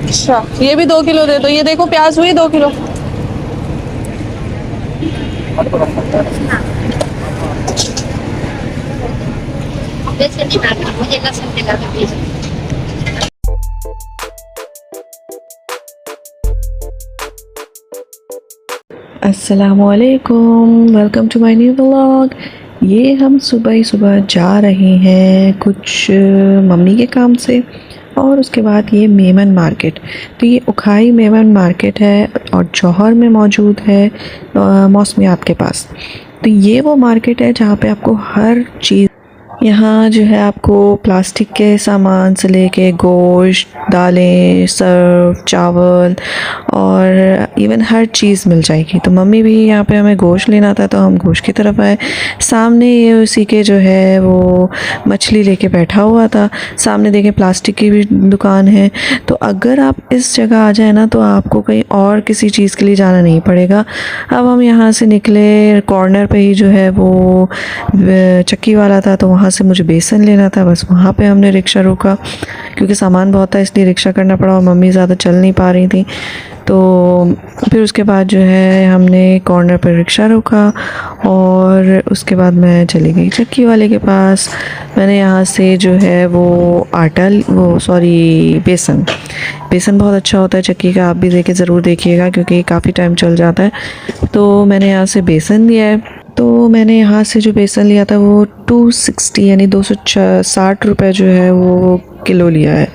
अच्छा, ये भी 2 किलो दे दो। ये देखो प्याज हुई 2 किलो। मुझे लहसुन दिला दो। अस्सलामुअलैकुम, welcome to my new vlog. ये हम सुबह ही सुबह जा रहे हैं कुछ मम्मी के काम से, और उसके बाद ये मेमन मार्केट। तो ये उखाई मेमन मार्केट है और जौहर में मौजूद है, मौसमियात के पास। तो ये वो मार्केट है जहाँ पे आपको हर चीज़, यहाँ जो है आपको प्लास्टिक के सामान से लेके गोश्त, दालें, सर्फ, चावल और इवन हर चीज़ मिल जाएगी। तो मम्मी भी यहाँ पे, हमें गोश्त लेना था तो हम गोश्त की तरफ आए। सामने ये उसी के जो है वो मछली लेके बैठा हुआ था। सामने देखें प्लास्टिक की भी दुकान है। तो अगर आप इस जगह आ जाए ना तो आपको कहीं और किसी चीज़ के लिए जाना नहीं पड़ेगा। अब हम यहाँ से निकले, कॉर्नर पे ही जो है वो चक्की वाला था, तो वहाँ से मुझे बेसन लेना था। बस वहाँ पे हमने रिक्शा रोका क्योंकि सामान बहुत था, इसलिए रिक्शा करना पड़ा और मम्मी ज़्यादा चल नहीं पा रही थी। तो फिर उसके बाद जो है हमने कॉर्नर पर रिक्शा रोका और उसके बाद मैं चली गई चक्की वाले के पास। मैंने यहाँ से जो है वो बेसन बहुत अच्छा होता है चक्की का, आप भी देखे ज़रूर देखिएगा क्योंकि काफ़ी टाइम चल जाता है। तो मैंने यहाँ से बेसन लिया है। तो मैंने यहाँ से जो बेसन लिया था वो 260 यानी 260 रुपये जो है वो किलो लिया है।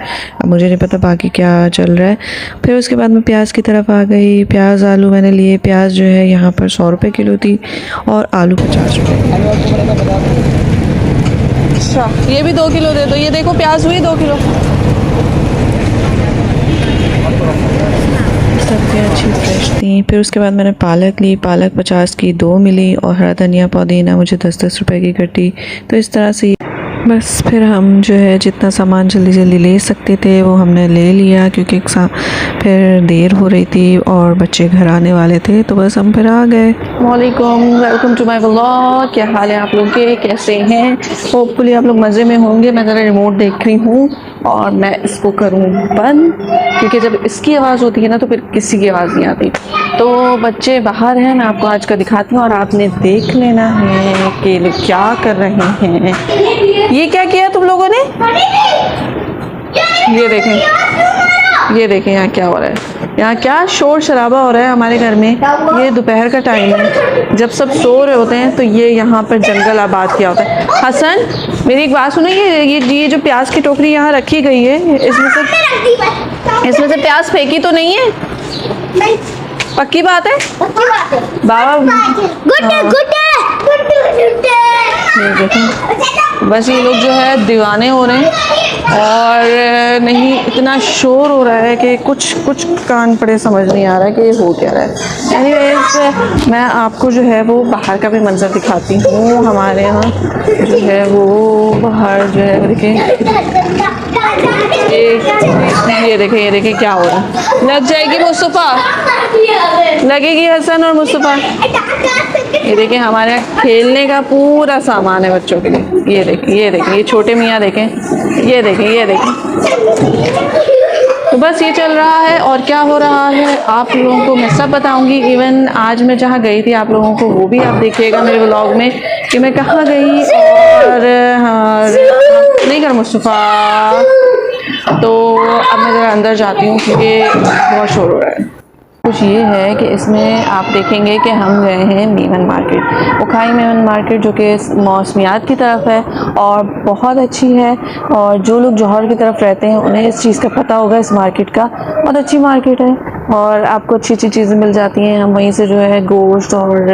अब मुझे नहीं पता बाकी क्या चल रहा है। फिर उसके बाद मैं प्याज की तरफ आ गई। प्याज आलू मैंने लिए। प्याज जो है यहाँ पर 100 रुपये किलो थी और आलू 50 रुपये। अच्छा, ये भी 2 किलो दे दो। ये देखो प्याज हुई 2 किलो। सब्जियाँ अच्छी फ्रेश थी। फिर उसके बाद मैंने पालक ली। पालक 50 की 2 मिली और हरा धनिया पुदीना मुझे 10-10 रुपए की कटी। तो इस तरह से बस फिर हम जो है जितना सामान जल्दी जल्दी ले सकते थे वो हमने ले लिया क्योंकि फिर देर हो रही थी और बच्चे घर आने वाले थे, तो बस हम फिर आ गए। वालेकुम, वेलकम टू माय व्लॉग। क्या हाल है आप लोग के, कैसे हैं? होपफुली आप लोग मज़े में होंगे। मैं ज़रा रिमोट देख रही हूँ और मैं इसको करूँ बंद क्योंकि जब इसकी आवाज़ होती है ना तो फिर किसी की आवाज़ नहीं आती। तो बच्चे बाहर हैं, मैं आपको आज का दिखाती हूँ और आपने देख लेना है कि लोग क्या कर रहे हैं। ये क्या किया तुम लोगों ने? ये देखें यहाँ क्या हो रहा है। यहाँ क्या शोर शराबा हो रहा है हमारे घर में। ये दोपहर का टाइम है, जब सब सो रहे होते हैं तो ये यहाँ पर जंगल आबाद किया होता है। हसन, मेरी एक बात सुनो, ये जो प्याज की टोकरी यहाँ रखी गई है, इसमें से प्याज फेंकी तो नहीं है? नहीं। पक्की बात है? पक्की बात है बाबा। बस ये लोग जो है दीवाने हो रहे हैं और नहीं, इतना शोर हो रहा है कि कुछ कान पड़े समझ नहीं आ रहा है कि ये हो क्या रहा है। एनीवेज, मैं आपको जो है वो बाहर का भी मंजर दिखाती हूँ। हमारे यहाँ जो है वो बाहर जो है देखें, ये देखें क्या हो रहा है। लग जाएगी मुस्तफ़ा, लगेगी हसन और मुस्तफ़ा। ये देखें हमारे यहाँ खेलने का पूरा सामान है बच्चों के लिए। ये देखें ये छोटे मियाँ देखें, ये देखें। तो बस ये चल रहा है और क्या हो रहा है आप लोगों को मैं सब बताऊंगी। इवन आज मैं जहाँ गई थी आप लोगों को वो भी आप देखिएगा मेरे व्लॉग में कि मैं कहाँ गई। और हाँ, नहीं कर मुस्तफ़ा। तो अब मैं ज़रा अंदर जाती हूँ क्योंकि बहुत शोर हो रहा है। कुछ ये है कि इसमें आप देखेंगे कि हम गए हैं मेमन मार्केट, उखाई मेमन मार्केट, जो कि मौसमियात की तरफ है और बहुत अच्छी है। और जो लोग जौहर की तरफ रहते हैं उन्हें इस चीज़ का पता होगा। इस मार्केट का बहुत अच्छी मार्केट है और आपको अच्छी अच्छी चीज़ें मिल जाती हैं। हम वहीं से जो है गोश्त और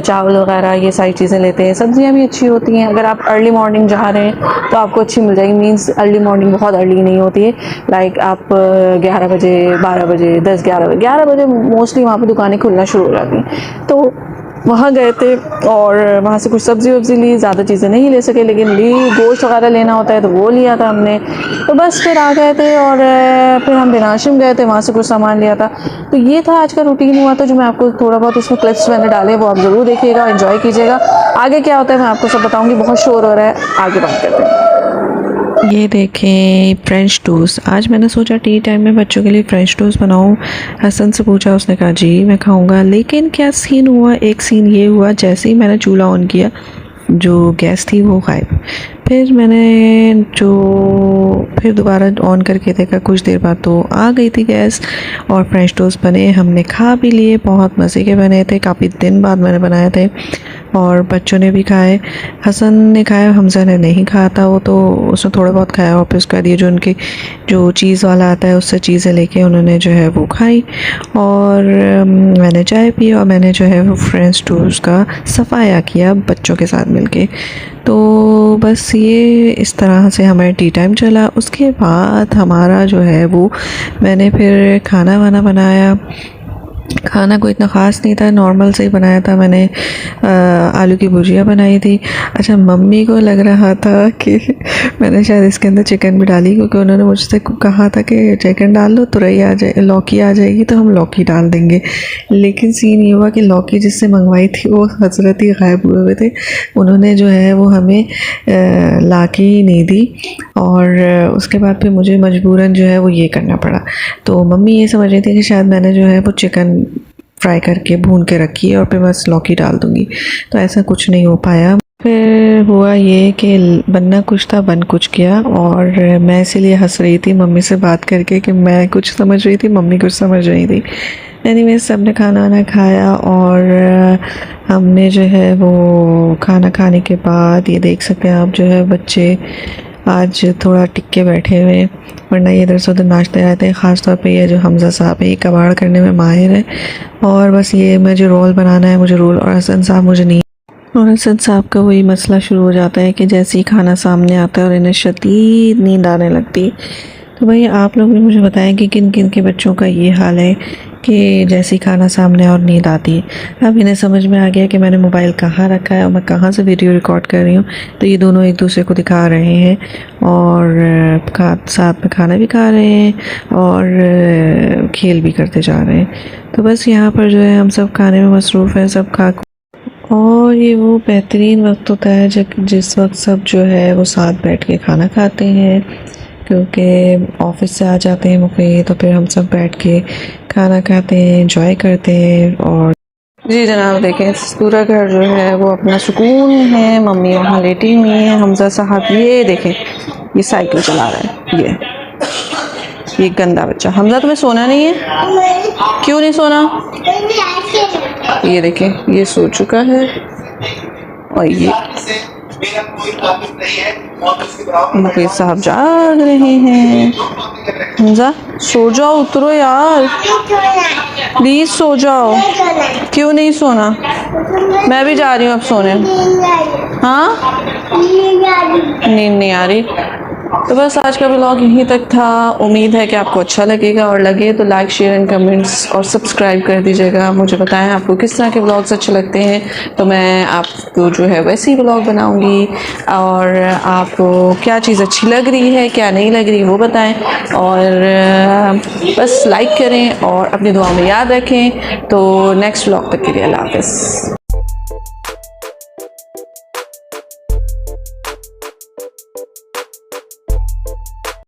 चावल वगैरह ये सारी चीज़ें लेते हैं। सब्जियां भी अच्छी होती हैं। अगर आप अर्ली मॉर्निंग जा रहे हैं तो आपको अच्छी मिल जाएगी। मीन्स अर्ली मॉर्निंग बहुत अर्ली नहीं होती है, लाइक आप 11 बजे, 12 बजे, 11 बजे मोस्टली वहाँ पर दुकानें खुलना शुरू हो जाती हैं। तो वहाँ गए थे और वहाँ से कुछ सब्ज़ी वब्ज़ी ली, ज़्यादा चीज़ें नहीं ले सके लेकिन ली। गोश्त वगैरह लेना होता है तो वो लिया था हमने। तो बस फिर आ गए थे और फिर हम बेनाशिम गए थे, वहाँ से कुछ सामान लिया था। तो ये था आज का रूटीन हुआ था जो मैं आपको थोड़ा बहुत उसमें क्लिप्स मैंने डाले, वो आप ज़रूर देखिएगा, एंजॉय कीजिएगा। आगे क्या होता है मैं आपको सब बताऊँगी। बहुत शोर हो रहा है, आगे बात करते हैं। ये देखें फ्रेंच टोस्ट। आज मैंने सोचा टी टाइम में बच्चों के लिए फ्रेंच टोस्ट बनाऊं। हसन से पूछा, उसने कहा जी मैं खाऊंगा। लेकिन क्या सीन हुआ, एक सीन ये हुआ, जैसे ही मैंने चूल्हा ऑन किया जो गैस थी वो गायब। फिर मैंने फिर दोबारा ऑन करके देखा, कुछ देर बाद तो आ गई थी गैस और फ्रेंच टोस्ट बने। हमने खा भी लिए, बहुत मज़े के बने थे, काफ़ी दिन बाद मैंने बनाए थे और बच्चों ने भी खाए। हसन ने खाया, हमजा ने नहीं खाया था, वो तो उसने थोड़ा बहुत खाया और फिर उसके बाद ये जो उनकी जो चीज़ वाला आता है उससे चीज़ें लेके उन्होंने जो है वो खाई। और मैंने चाय पी और मैंने जो है वो फ्रेंच टोस्ट का सफाया किया बच्चों के साथ मिलके। तो बस ये इस तरह से हमारा टी टाइम चला। उसके बाद हमारा जो है वो मैंने फिर खाना वाना बनाया। खाना कोई इतना ख़ास नहीं था, नॉर्मल से ही बनाया था मैंने। आलू की भुजिया बनाई थी। अच्छा, मम्मी को लग रहा था कि मैंने शायद इसके अंदर चिकन भी डाली, क्योंकि उन्होंने मुझसे कहा था कि चिकन डाल दो, तुरई आ जाए, लौकी आ जाएगी तो हम लौकी डाल देंगे। लेकिन सीन ये हुआ कि लौकी जिससे मंगवाई थी वो हजरत ही गायब हुए हुए थे। उन्होंने जो है वो हमें ला के ही नहीं दी और उसके बाद फिर मुझे मजबूरन जो है वो ये करना पड़ा। तो मम्मी ये समझ रही थी कि शायद मैंने जो है वो चिकन फ्राई करके भून के रखी है और फिर बस लौकी डाल दूँगी, तो ऐसा कुछ नहीं हो पाया। फिर हुआ ये कि बनना कुछ था बन कुछ गया और मैं इसीलिए हंस रही थी मम्मी से बात करके कि मैं कुछ समझ रही थी, मम्मी कुछ समझ रही थी। एनीवेज सब ने खाना वाना खाया और हमने जो है वो खाना खाने के बाद ये देख सकते हैं आप जो है बच्चे आज थोड़ा टिक के बैठे हुए हैं, वरना ये इधर से उधर नाचते रहते हैं। ख़ास तौर पे ये जो हमजा साहब है ये कबाड़ करने में माहिर है और बस ये मुझे रोल बनाना है, मुझे रोल, और हसन साहब मुझे नहीं। और हसन साहब का वही मसला शुरू हो जाता है कि जैसे ही खाना सामने आता है और इन्हें शदीद नींद आने लगती। तो भाई आप लोग भी मुझे बताएं कि किन किन के बच्चों का ये हाल है कि जैसे ही खाना सामने और नींद आती है। अब इन्हें समझ में आ गया कि मैंने मोबाइल कहाँ रखा है और मैं कहाँ से वीडियो रिकॉर्ड कर रही हूँ। तो ये दोनों एक दूसरे को दिखा रहे हैं और साथ में खाना भी खा रहे हैं और खेल भी करते जा रहे हैं। तो बस यहाँ पर जो है हम सब खाने में मसरूफ़ हैं, सब खा। और ये वो बेहतरीन वक्त होता है जब जिस वक्त सब जो है वो साथ बैठ के खाना खाते हैं, क्योंकि ऑफिस से आ जाते हैं मुझे, तो फिर हम सब बैठ के खाना खाते हैं, एंजॉय करते हैं। और जी जनाब, देखें पूरा घर जो है वो अपना सुकून है। मम्मी वहाँ लेटी हुई हैं, हमजा साहब ये देखें ये साइकिल चला रहा है। ये गंदा बच्चा। हमजा तुम्हें सोना नहीं है? क्यों नहीं सोना? ये देखें ये सो चुका है और ये मुकेश साहब जाग रहे हैं। हमजा सो जाओ, उतरो यार, प्लीज सो जाओ। क्यों नहीं सोना? मैं भी जा रही हूँ अब सोने। हाँ, नींद नहीं आ रही। तो बस आज का व्लॉग यहीं तक था। उम्मीद है कि आपको अच्छा लगेगा, और लगे तो लाइक, शेयर एंड कमेंट्स और सब्सक्राइब कर दीजिएगा। मुझे बताएं आपको किस तरह के व्लॉग्स अच्छे लगते हैं, तो मैं आपको जो है वैसे ही व्लॉग बनाऊंगी। और आपको क्या चीज़ अच्छी लग रही है, क्या नहीं लग रही, वो बताएं। और बस लाइक करें और अपनी दुआ में याद रखें। तो नेक्स्ट व्लॉग तक के लिए अल्लाह हाफ़िज़।